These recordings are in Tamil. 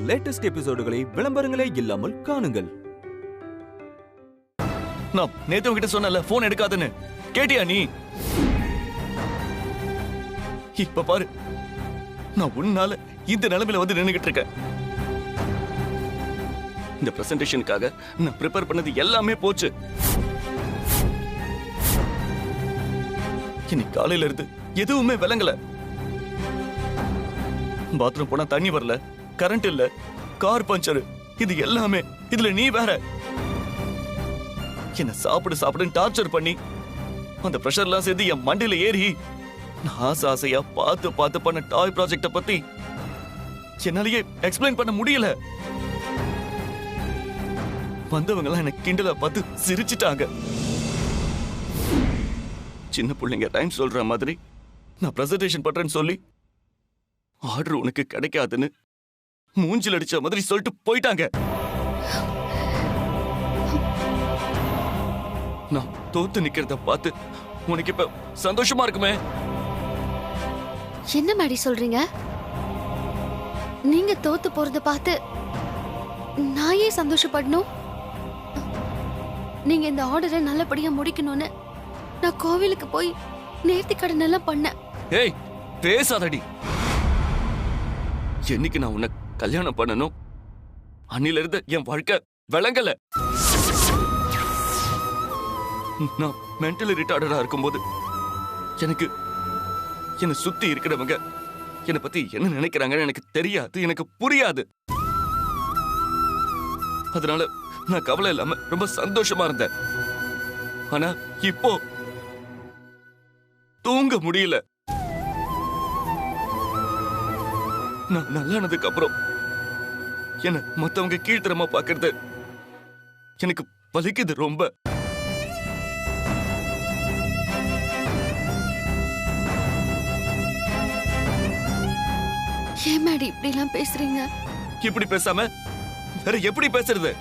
லேட்டஸ்ட் எபிசோடுகளை விளம்பரங்களே இல்லாமல் காணுங்கள். நான் நேத்து உன்கிட்ட சொன்னல போன் எடுக்காதன்னு, கேட்டியா நீ? இப்ப பாரு, நான் உன்னால இந்த நிலைமையில வந்து நின்னுகிட்டு இருக்கேன். இந்த பிரசன்டேஷனுக்காக நான் ப்ரிப்பேர் பண்ணது எல்லாமே போச்சு. இன்னைக்கு காலையில இருந்து எதுவுமே விளங்கல. பாத்ரூம் போனா தண்ணி வரல, கரண்ட் இல்ல, கார் பஞ்சர், இது எல்லாமே. இதுல நீ வேற என்ன சாப்பிடுன்னு டார்ச்சர் பண்ணி அந்த பிரஷர்லாம் சேர்த்து என் மண்டையில ஏறி நான் ஆசையா பார்த்து பண்ண டாய் ப்ராஜெக்ட பத்தி என்னாலேயே எக்ஸ்பிளைன் பண்ண முடியல. வந்தவங்க எல்லாம் எனக்கு கிண்டலா பார்த்து சிரிச்சிட்டாங்க. சின்ன பிள்ளைங்க டைம் சொல்ற மாதிரி நான் பிரசன்டேஷன் பண்றேன்னு சொல்லி ஆர்டர் உனக்கு கிடைக்காதுன்னு மூஞ்சில் அடிச்ச மாதிரி சொல்லிட்டு போயிட்டாங்க. நான் தோத்து நிக்கிறத பார்த்து உனக்கு இப்ப சந்தோஷமா இருக்குமே? என்ன மாடி சொல்றீங்க? நீங்க தோத்து போறத பார்த்து நான் ஏன் சந்தோஷப்படணும்? நீங்க இந்த ஆர்டரை நல்லபடியா முடிக்கணும்னு நான் கோவிலுக்கு போய் நேர்த்தி கடன் எல்லாம் பண்ணேன். ஏய், பேசாதடி. என்னைக்கு நான் உன்னை கல்யாணம் பண்ணணும் அன்னில இருந்து என் வாழ்க்கை விளங்கல. நான் மென்டலி ரிட்டார்டடா இருக்கும்போது என்னை சுத்தி இருக்கிறவங்க என்னை பத்தி என்ன நினைக்கிறாங்கன்னு எனக்கு தெரியாது, எனக்கு புரியாது. அதனால நான் கவலை இல்லாம ரொம்ப சந்தோஷமா இருந்தேன். ஆனா இப்போ தூங்க முடியல. நான் நல்லானதுக்கு அப்புறம் என்ன மத்தவங்க கீழ்த்தரமா பாக்குறது எனக்கு வலிக்குது ரொம்ப. ஏன் மாடி இப்படி எல்லாம் பேசுறீங்க? இப்படி பேசாம வேற எப்படி பேசுறது?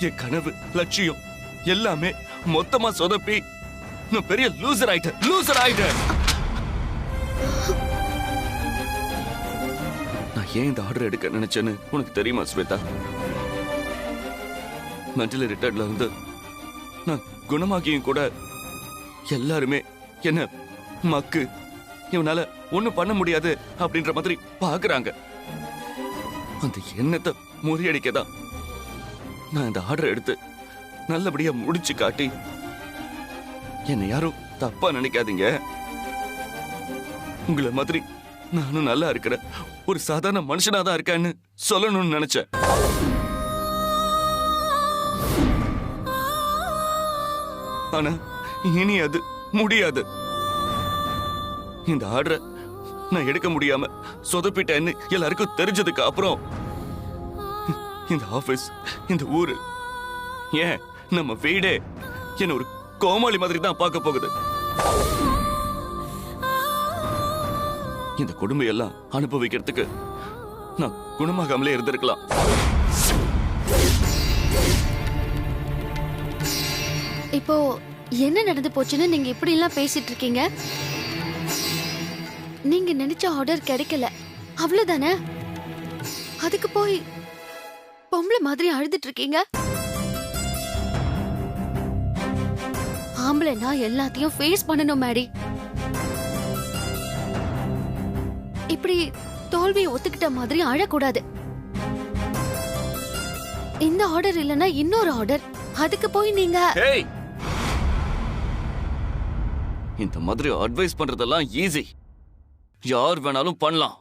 என் கனவு, லட்சியம் எல்லாமே மொத்தமா சொதப்பி நான் பெரிய லூசர் ஆயிட்டேன். நான் ஏன் இந்த ஆர்டர் எடுக்க நினைச்சேன்னு உனக்கு தெரியுமா ஸ்வேதா? மென்டலி ரிட்டார்ட்ல இருந்து நான் குணமாகியும் கூட எல்லாருமே என்ன மக்கு, இவனால ஒண்ணும் பண்ண முடியாது அப்படின்ற மாதிரி பாக்குறாங்க. அந்த எண்ணத்தை முறியடிக்கதான் நான் இந்த ஆர்டர் எடுத்து நல்லபடியா முடிச்சு காட்டி, என்னை யாரும் தப்பா நினைக்காதீங்க, உங்களை மாதிரி நானும் நல்லா இருக்கிற ஒரு சாதாரண மனுஷனாதான் இருக்கேன்னு சொல்லணும்னு நினைச்சேன். ஆனா இனி அது முடியாது. இந்த ஆர்டரை நான் எடுக்க முடியாம சொதப்பிட்டேன்னு எல்லாருக்கும் தெரிஞ்சதுக்கு அப்புறம் இந்த ஆபீஸ், இந்த ஊரு, ஏன் நம்ம வீடே என்ன ஒரு கோமாளி மாதிரி தான் பார்க்க போகுது. இந்த கொடுமை எல்லாம் அனுபவிக்கிறதுக்கு நான் குணமாகாமலே இருந்திருக்கலாம். இப்போ என்ன நடந்து போச்சுன்னு நீங்க இப்படி எல்லாம் பேசிட்டு இருக்கீங்க? நீங்க நினைச்ச ஆர்டர் கிடைக்கல, அவ்வளவுதானே? அதுக்கு போய் பொம்பளை மாதிரி அழுதுட்டு இருக்கீங்க. ஆம்பளைனா எல்லாத்தையும் ஃபேஸ் பண்ணணும் மேடி. இப்படி தோல்வியை ஒத்துக்கிட்ட மாதிரி அழக்கூடாது. இந்த ஆர்டர் இல்லனா இன்னொரு ஆர்டர், அதுக்கு போய் நீங்க இந்த மாதிரி அட்வைஸ் பண்றதெல்லாம் ஈஸி, யார் வேணாலும் பண்ணலாம்.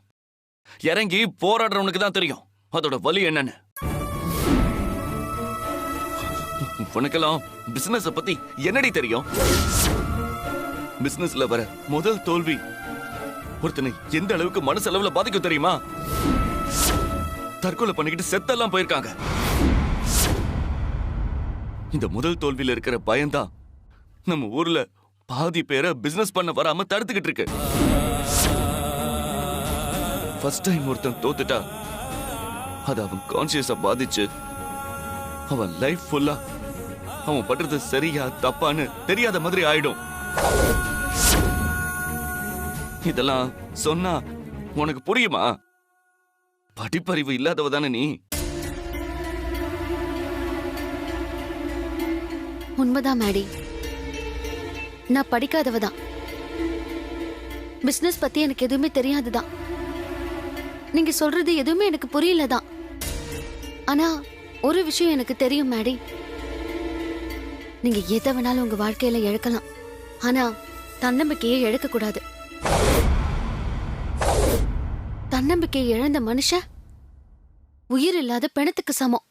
இறங்கி போராடுறவனுக்கு தான் தெரியும் அதோட வலி என்னன்னு. உனக்கெல்லாம் பிசினஸ் பத்தி என்னடி தெரியும்? பிசினஸ்ல வர முதல் தோல்வி ஒருத்தனை எந்த அளவுக்கு மனசளவுல பாதிக்கும் தெரியுமா? தற்கொலை பண்ணிக்கிட்டு செத்தெல்லாம் போயிருக்காங்க. இந்த முதல் தோல்வியில இருக்கிற பயம்தான் நம்ம ஊர்ல பாதி பேரை பிசினஸ் பண்ண வராம தடுத்துக்கிட்டு இருக்கு. ஃபர்ஸ்ட் டைம் ஒருத்தன் தோத்துட்டா அது அவன் கான்சியஸ பாதிச்சு அவன் லைஃப் ஃபுல்லா அவன் பண்றது சரியா தப்பான்னு தெரியாத மாதிரி ஆயிடும். இதெல்லாம் சொன்னா உனக்கு புரியுமா? படிப்பறிவு இல்லாதவ தானே நீ? உண்மைதான் மேடி, நான் படிக்காதவதான். பிசினஸ் பத்தி எனக்கு எதுவுமே தெரியாதுதான். நீங்க சொல்றது எதுவுமே எனக்கு புரியலதான். ஆனா ஒரு விஷயம் எனக்கு தெரியும் மேடி, நீங்க எதை வேணாலும் உங்க வாழ்க்கையில இழக்கலாம், ஆனா தன்னம்பிக்கையை இழக்க கூடாது. தன்னம்பிக்கையை இழந்த மனுஷன் உயிர் இல்லாத பிணத்துக்கு சமம்.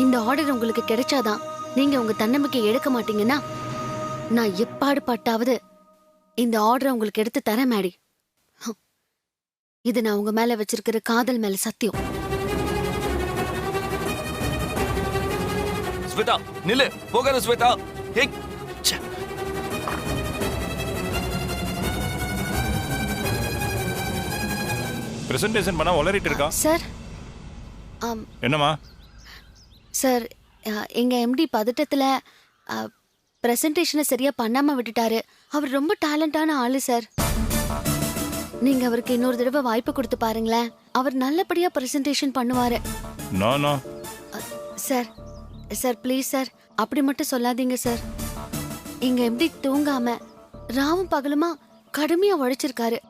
இந்த ஆர்டர் உங்களுக்கு கிடைச்சாதான் நீங்க உங்க தன்னம்பிக்கையை இழக்க மாட்டீங்கன்னா, நான் எப்பாடு பட்டாவது இந்த ஆர்டரை உங்களுக்கு எடுத்து தரேன் மேடி. இது நான் உங்க மேல வச்சிருக்கிற காதல் மேல சத்தியம். ஸ்வேதா நில்லு, போகாத ஸ்வேதா. ஏய், ச்சே. பிரசன்டேஷன் பண்ணா உளறிட்டு இருக்கா. சார், என்னம்மா? சார், எங்க எம்டி பதட்டத்துல பிரசன்டேஷனை சரியா பண்ணாம விட்டுட்டாரு. அவர் ரொம்ப டேலண்டான ஆளு சார். நீங்க அவருக்கு இன்னொரு தடவை வாய்ப்பு கொடுத்து பாருங்களேன், அவர் நல்லபடியா பிரசன்டேஷன் பண்ணுவாரு. No no sir, sir please sir, அப்படி மட்டும் சொல்லாதீங்க சார். எங்க எம்டி தூங்காம ராவும் பகலுமா கடுமையா உழைச்சிருக்காரு.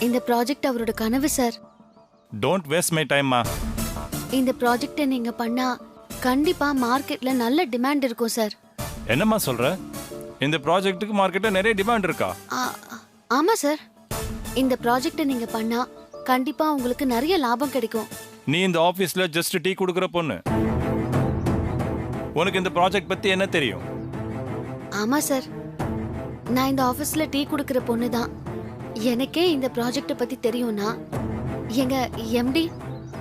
இந்த ப்ராஜெக்ட் அவரோட கனவு sir. Don't waste my time மா. இந்த ப்ராஜெக்டை நீங்க பண்ணா கண்டிப்பா மார்க்கெட்ல நல்ல டிமாண்ட் இருக்கும் சார். என்னம்மா சொல்ற? இந்த ப்ராஜெக்ட்டுக்கு மார்க்கெட்ல நிறைய டிமாண்ட் இருக்கா? ஆமா சார், இந்த ப்ராஜெக்டை நீங்க பண்ணா கண்டிப்பா உங்களுக்கு நிறைய லாபம் கிடைக்கும். நீ இந்த ஆபீஸ்ல ஜஸ்ட் டீ குடுக்குற பொண்ணு, உனக்கு இந்த ப்ராஜெக்ட் பத்தி என்ன தெரியும்? ஆமா சார், நான் இந்த ஆபீஸ்ல டீ குடுக்கிற பொண்ணு தான். எனக்கே இந்த ப்ராஜெக்ட பத்தி தெரியும்னா, எங்க எம்டி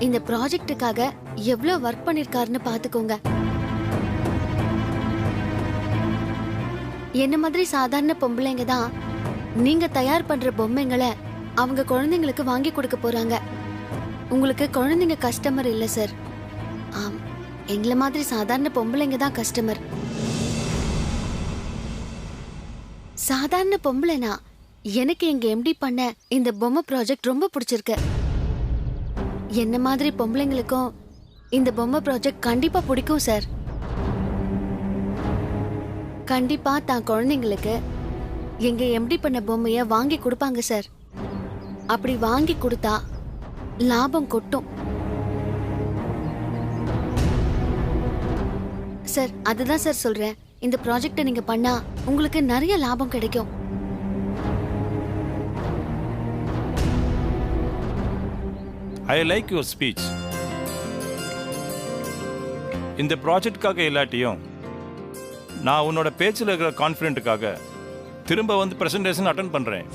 இந்த ப்ராஜெக்டுக்காக எவ்வளவு ஒர்க் பண்ணிருக்காருன்னு பாத்துக்கோங்க. என்ன மாதிரி சாதாரண பொம்பளைங்க தான் நீங்க தயார் பண்ற பொம்மைங்களை அவங்க குழந்தைங்களுக்கு வாங்கி கொடுக்க போறாங்க. உங்களுக்கு குழந்தைங்க கஸ்டமர் இல்ல சார், எங்களை மாதிரி சாதாரண பொம்பளைங்க தான் கஸ்டமர். சாதாரண பொம்பளைனா எனக்கு எங்க எம்டி பண்ண இந்த பொம்மை ப்ராஜெக்ட் ரொம்ப பிடிச்சிருக்கு. என்ன மாதிரி பொம்பளைங்களுக்கும் இந்த பொம்மை ப்ராஜெக்ட் கண்டிப்பா பிடிக்கும் சார். கண்டிப்பா தான் குழந்தைங்களுக்கு எங்க எம்டி பண்ண பொம்மைய வாங்கி கொடுப்பாங்க சார். அப்படி வாங்கி கொடுத்தா லாபம் கொட்டும் சார். அதுதான் சார் சொல்றேன், இந்த ப்ராஜெக்டை நீங்க பண்ணா உங்களுக்கு நிறைய லாபம் கிடைக்கும். I like your speech. இந்த ப்ராஜெக்டுக்காக இல்லாட்டியும் நான் உன்னோட பேச்சில் இருக்கிற கான்ஃபிடென்ட்டுக்காக திரும்ப வந்து பிரசன்டேஷன் அட்டெண்ட் பண்றேன்.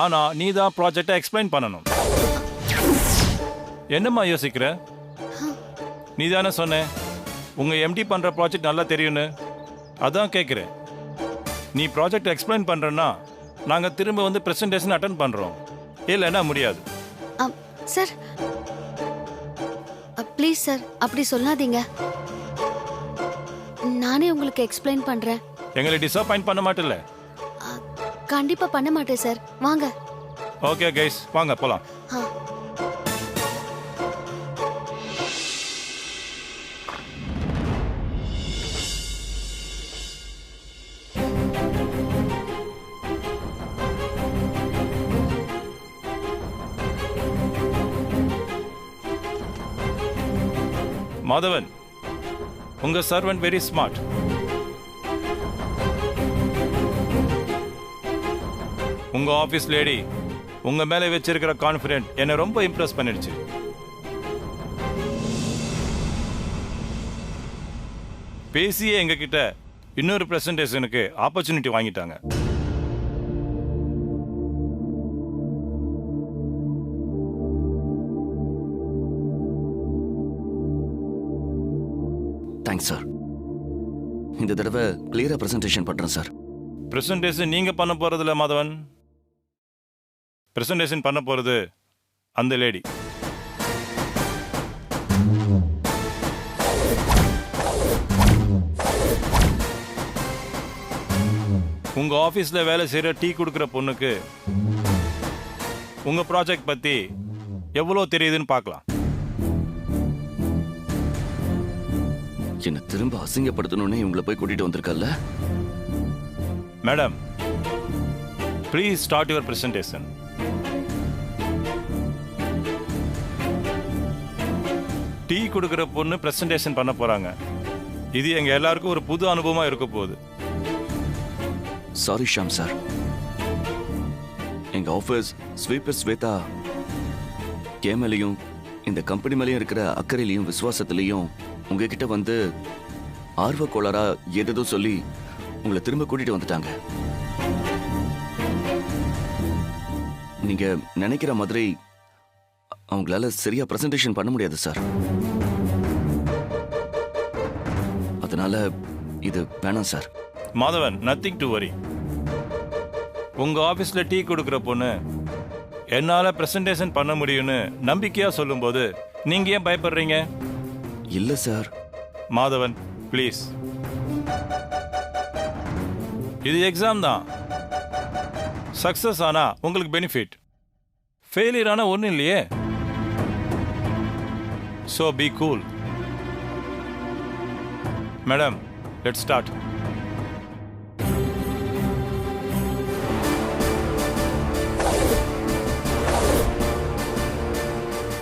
ஆனா நீ தான் ப்ராஜெக்டை எக்ஸ்பிளைன் பண்ணணும். என்னம்மா யோசிக்கிற? நீ தானே சொன்ன உங்க எம்டி பண்ற ப்ராஜெக்ட் நல்லா தெரியும்னு. அதான் கேட்குறேன், நீ ப்ராஜெக்ட் எக்ஸ்பிளைன் பண்றேன்னா நாங்க திரும்ப வந்து பிரசன்டேஷன் அட்டெண்ட் பண்றோம், இல்லைன்னா முடியாது. சார் ப்ளீஸ் சார், அப்படி சொல்லாதீங்க. நானே உங்களுக்கு எக்ஸ்பிளைன் பண்றேன். எங்களை டிசப்பாயிண்ட் பண்ண மாட்டேல்ல? கண்டிப்பா பண்ண மாட்டேன் சார், வாங்க. ஓகே கைஸ், வாங்க போலாம். மாதவன், உங்க சர்வன்ட் வெரி ஸ்மார்ட். உங்க ஆபீஸ் லேடி உங்க மேல வச்சிருக்கிற கான்ஃபிடென்ட் என்னை ரொம்ப இம்ப்ரெஸ் பண்ணிடுச்சு. பேசியே எங்க கிட்ட இன்னொரு பிரசன்டேஷனுக்கு ஆப்பர்ச்சுனிட்டி வாங்கிட்டாங்க. Thanks sir. இந்த தடவை கிளியரா பிரசன்டேஷன் பண்றேன் சார். பிரசன்டேஷன் நீங்க பண்ண போறதில்ல மாதவன், பிரசன்டேஷன் பண்ண போறது அந்த லேடி. உங்க ஆபீஸ்ல வேலை செய்யற டீ கொடுக்குற பொண்ணுக்கு உங்க ப்ராஜெக்ட் பத்தி எவ்வளவு தெரியுதுன்னு பார்க்கலாம். என்ன திரும்ப அசிங்கப்படுத்தணும்னே இவங்களை போய் கூட்டிட்டு வந்திருக்கல்ல. Madam, please start your presentation. Tea கொடுக்குற பொண்ணு பிரசன்டேஷன் பண்ண போறாங்க. இது எங்க எல்லாருக்கும் ஒரு புது அனுபவமா இருக்க போகுது. சாரி ஷாம் சார், எங்க ஆபீஸ் ஸ்வீப்பர் ஸ்வேதா கேமலையும் இந்த கம்பெனி மேலேயும் இருக்கிற அக்கறையிலையும் விசுவாசத்திலையும் உங்ககிட்ட வந்து ஆர்வ கோளாறா ஏதோ சொல்லி உங்களை திரும்ப கூட்டிட்டு வந்துட்டாங்க. நீங்க நினைக்கிற மாதிரி அவங்களால சரியா பிரசன்டேஷன் பண்ண முடியாது சார். அதனால இது வேணாம் sir. Madhavan, nothing to worry. உங்க ஆபீஸ்ல டீ கொடுக்குற பொண்ணு என்னால பிரசன்டேஷன் பண்ண முடியும்னு நம்பிக்கையா சொல்லும்போது நீங்க ஏன் பயப்படுறீங்க? இல்ல சார். மாதவன், ப்ளீஸ். இது எக்ஸாம் தான். சக்சஸ் ஆனா உங்களுக்கு பெனிஃபிட், ஃபெயிலியர் ஆனா ஒன்றும் இல்லையே. So be cool. Madam, let's start.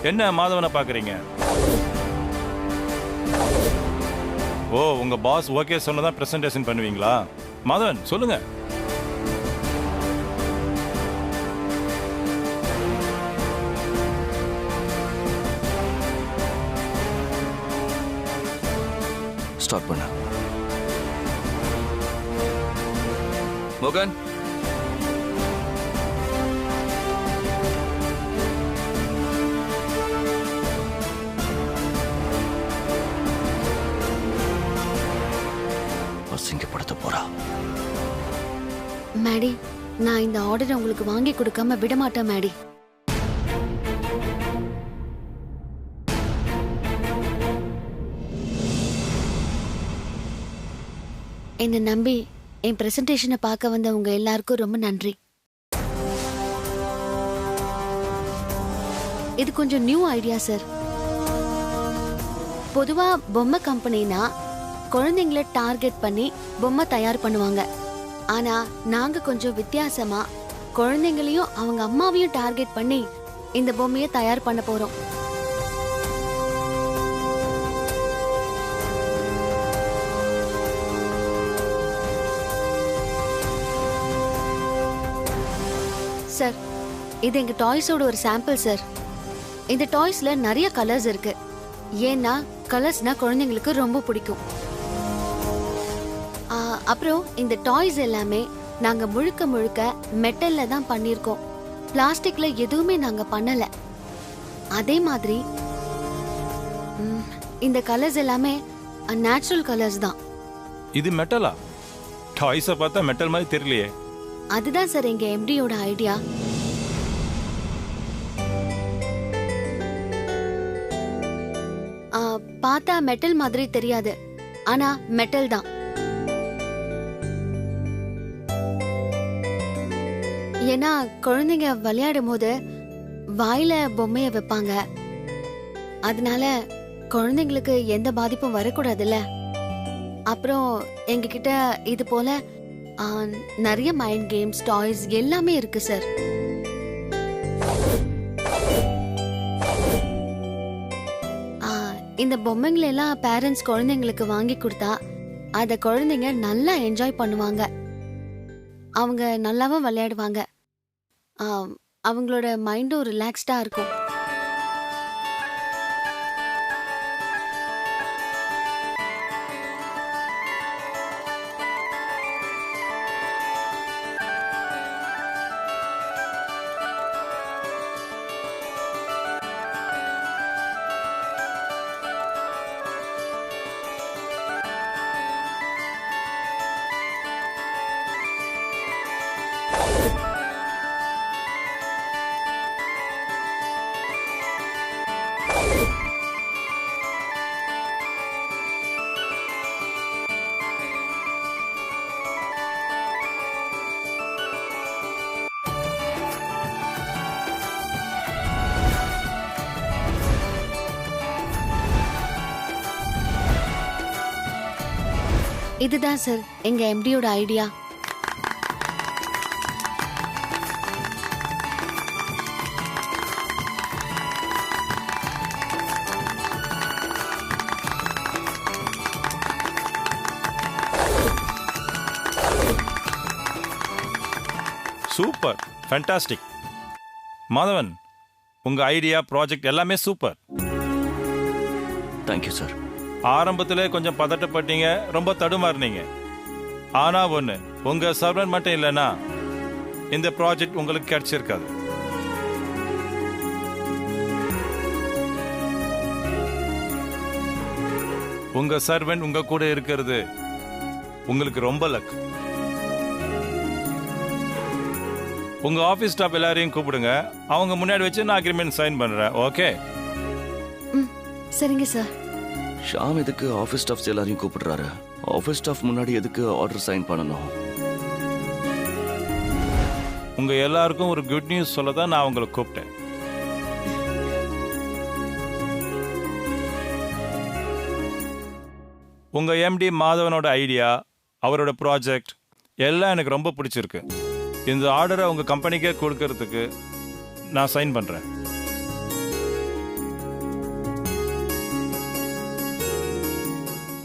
என்ன மாதவனை பார்க்குறீங்க? ஓ, உங்க பாஸ் ஓகே சொன்னதான் பிரசன்டேஷன் பண்ணுவீங்களா? மாதவன், சொல்லுங்க. ஸ்டார்ட் பண்ண. மோகன், அசிங்கப்படுத்த போறா. மேடி, நான் இந்த ஆர்டரை உங்களுக்கு வாங்கி கொடுக்காம விட மாட்டேன் மேடி. என்னை நம்பி என் பிரசன்டேஷனை பார்க்க வந்த உங்க எல்லாருக்கும் ரொம்ப நன்றி. இது கொஞ்சம் நியூ ஐடியா சார். பொதுவா பொம்மை கம்பெனினா குழந்தைங்களை டார்கெட் பண்ணி பொம்மை தயார் பண்ணுவாங்க. ஆனா நாங்க கொஞ்சம் வித்தியாசமா குழந்தைங்களையும் அவங்க அம்மாவையும் டார்கெட் பண்ணி இந்த பொம்மையை தயார் பண்ண போறோம். சார், இது எங்க டாய்ஸோட ஒரு சாம்பிள் சார். இந்த டாய்ஸ்ல நிறைய கலர்ஸ் இருக்கு. ஏன்னா கலர்ஸ்னா குழந்தைங்களுக்கு ரொம்ப பிடிக்கும். அப்புறம் இந்த டாய்ஸ் எல்லாமே நாங்க முழுக்க முழுக்க மெட்டல்ல தான் பண்ணியிருக்கோம். பிளாஸ்டிக்ல எதுவுமே நாங்க பண்ணல. அதே மாதிரி இந்த கலர்ஸ் எல்லாமே நேச்சுரல் கலர்ஸ் தான். இது மெட்டலா? டாய்ஸை பார்த்தா மெட்டல் மாதிரி தெரியலையே. அதுதான் சார் எங்க எம்டியோட ஐடியா. பார்த்தா மெட்டல் மாதிரி தெரியாது, ஆனா மெட்டல் தான். ஏன்னா குழந்தைங்க விளையாடும் போது வாயில பொம்மைய வைப்பாங்க. அதனால குழந்தைங்களுக்கு எந்த பாதிப்பும் வரக்கூடாதுல்ல. அப்புறம் எங்ககிட்ட இது போல நிறைய மைண்ட் கேம்ஸ், டாய்ஸ் எல்லாமே இருக்கு சார். இந்த பொம்மைங்களை எல்லாம் பேரண்ட்ஸ் குழந்தைங்களுக்கு வாங்கி கொடுத்தா அத குழந்தைங்க நல்லா என்ஜாய் பண்ணுவாங்க. அவங்க நல்லாவும் விளையாடுவாங்க. அவங்களோட மைண்டும் ரிலாக்ஸ்டா இருக்கும். இதுதான் சார் எங்க எம்டியோட ஐடியா. Super, fantastic. மாதவன், உங்க ஐடியா ப்ராஜெக்ட் எல்லாமே சூப்பர். Thank you sir. ஆரம்பத்திலே கொஞ்சம் பதட்டப்பட்டீங்க, ரொம்ப தடுமாறுனீங்க. ஆனா ஒன்று, உங்க சர்வன் மட்டும் இல்லைன்னா இந்த ப்ராஜெக்ட் உங்களுக்கு கிடைச்சிருக்காது. உங்க சர்வன் உங்க கூட இருக்கிறது உங்களுக்கு ரொம்ப லக். உங்க ஆபீஸ் ஸ்டாஃப் எல்லாரையும் கூப்பிடுங்க, அவங்க முன்னாடி வச்சு நான் அக்ரிமெண்ட் சைன் பண்றேன். ஓகே? சரிங்க சார். ஷாம் எதுக்கு ஆஃபீஸ் ஸ்டாஃப்ஸ் எல்லாரையும் கூப்பிடுறாரு? ஆஃபீஸ் ஸ்டாஃப் முன்னாடி எதுக்கு ஆர்டர் சைன் பண்ணணும்? உங்க எல்லாருக்கும் ஒரு குட் நியூஸ் சொல்ல தான் நான் உங்களை கூப்பிட்டேன். உங்க எம்டி மாதவனோட ஐடியா, அவரோட ப்ராஜெக்ட் எல்லாம் எனக்கு ரொம்ப பிடிச்சிருக்கு. இந்த ஆர்டரை உங்க கம்பெனிக்கே கொடுக்கறதுக்கு நான் சைன் பண்றேன்.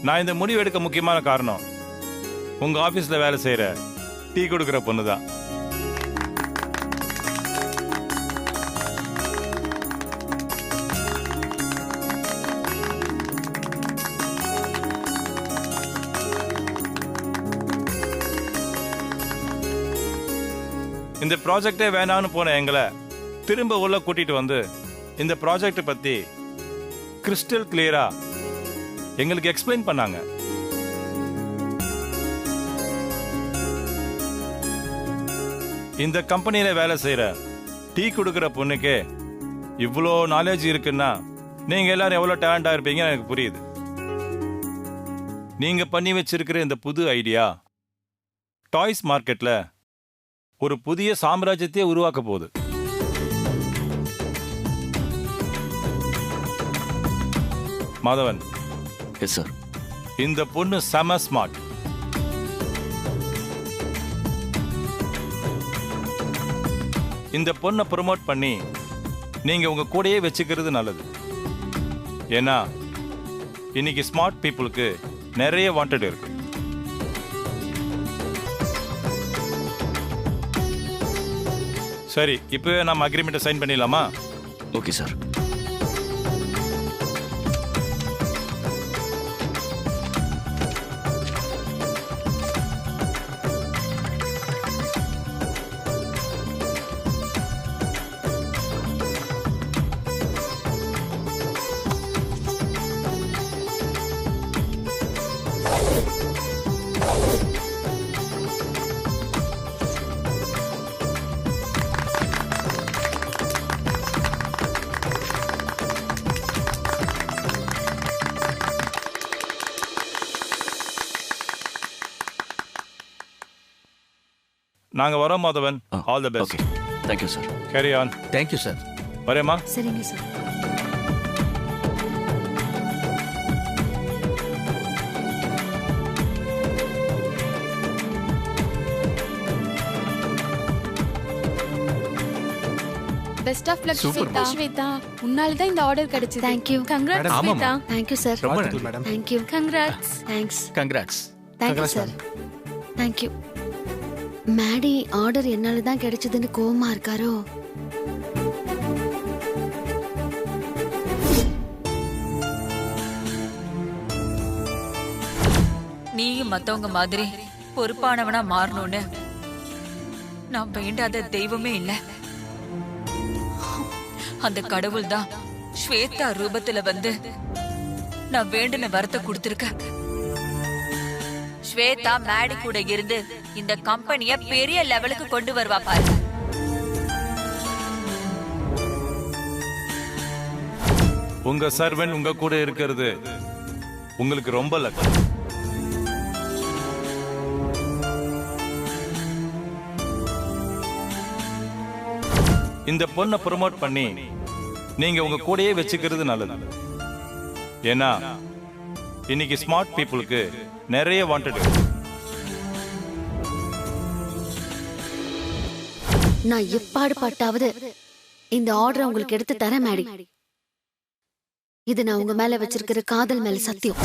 நான் இந்த முடிவு எடுக்க முக்கியமான காரணம் உங்க ஆபீஸ்ல வேலை செய்யற டீ கொடுக்கிற பொண்ணு தான். இந்த ப்ராஜெக்டே வேணான்னு போன எங்களை திரும்ப உள்ள கூட்டிட்டு வந்து இந்த ப்ராஜெக்ட் பத்தி கிறிஸ்டல் கிளியரா எங்களுக்கு எக்ஸ்பிளைன் பண்ணாங்க. இந்த கம்பெனியில வேலை செய்யற டீ கொடுக்கிற பொண்ணுக்கே இவ்வளோ நாலேஜ் இருக்குன்னா நீங்க எல்லாரும் எவ்வளோ டேலண்டா இருப்பீங்கன்னு எனக்கு புரியுது. நீங்க பண்ணி வச்சிருக்கிற இந்த புது ஐடியா டாய்ஸ் மார்க்கெட்ல ஒரு புதிய சாம்ராஜ்யத்தையே உருவாக்க போகுது. மாதவன். Yes sir. இந்த பொண்ணு செம ஸ்மார்ட். இந்த பொண்ணை ப்ரொமோட் பண்ணி நீங்க உங்க கூடயே வச்சுக்கிறது நல்லது. ஏன்னா இன்னைக்கு ஸ்மார்ட் பீப்புளுக்கு நிறைய வாண்டட் இருக்கு. சரி, இப்பவே நம்ம அக்ரிமெண்ட்டை சைன் பண்ணிடலாமா? Okay sir. நாங்க வரோம் Madhavan. All the best. Okay, thank you sir. Carry on. Thank you sir. வரேம்மா. சரிங்க sir. Best of luck Super, Shweta. Shweta, உன்னால தான் இந்த ஆர்டர் கிடைச்சது. Thank you. Congrats Madam, Shweta. Thank you sir. ரொம்ப நன்றி madam. Thank you. Congrats. Thanks. Congrats. Thank you sir. Thank you. Maddy order என்னால தான் கிடைச்சதுன்னு கோவமா இருக்காரோ? நீயும் மத்தவங்க மாதிரி பொறுப்பானவனா மாறணும்னு நான் வேண்டாத தெய்வமே இல்ல. அந்த கடவுள் தான் ஸ்வேதா ரூபத்துல வந்து நான் வேண்டின வரத்தை கொடுத்திருக்க. ஸ்வேதா மேடி கூட இருந்து இந்த கம்பெனிய பெரிய லெவலுக்கு கொண்டு வருவா பாரு. உங்க சர்வன் உங்க கூட இருக்கிறது உங்களுக்கு ரொம்ப லக். இந்த பொண்ணை ப்ரொமோட் பண்ணி நீங்க உங்க கூடயே வச்சுக்கிறது நல்லது. ஏன்னா இன்னைக்கு ஸ்மார்ட் பீப்புளுக்கு நிறைய வாண்டட். நான் எப்பாடு பட்டாவது இந்த ஆர்டரை உங்களுக்கு எடுத்து தரேன் மேடி. இது நான் உங்க மேல வச்சிருக்கிற காதல் மேல சத்தியம்.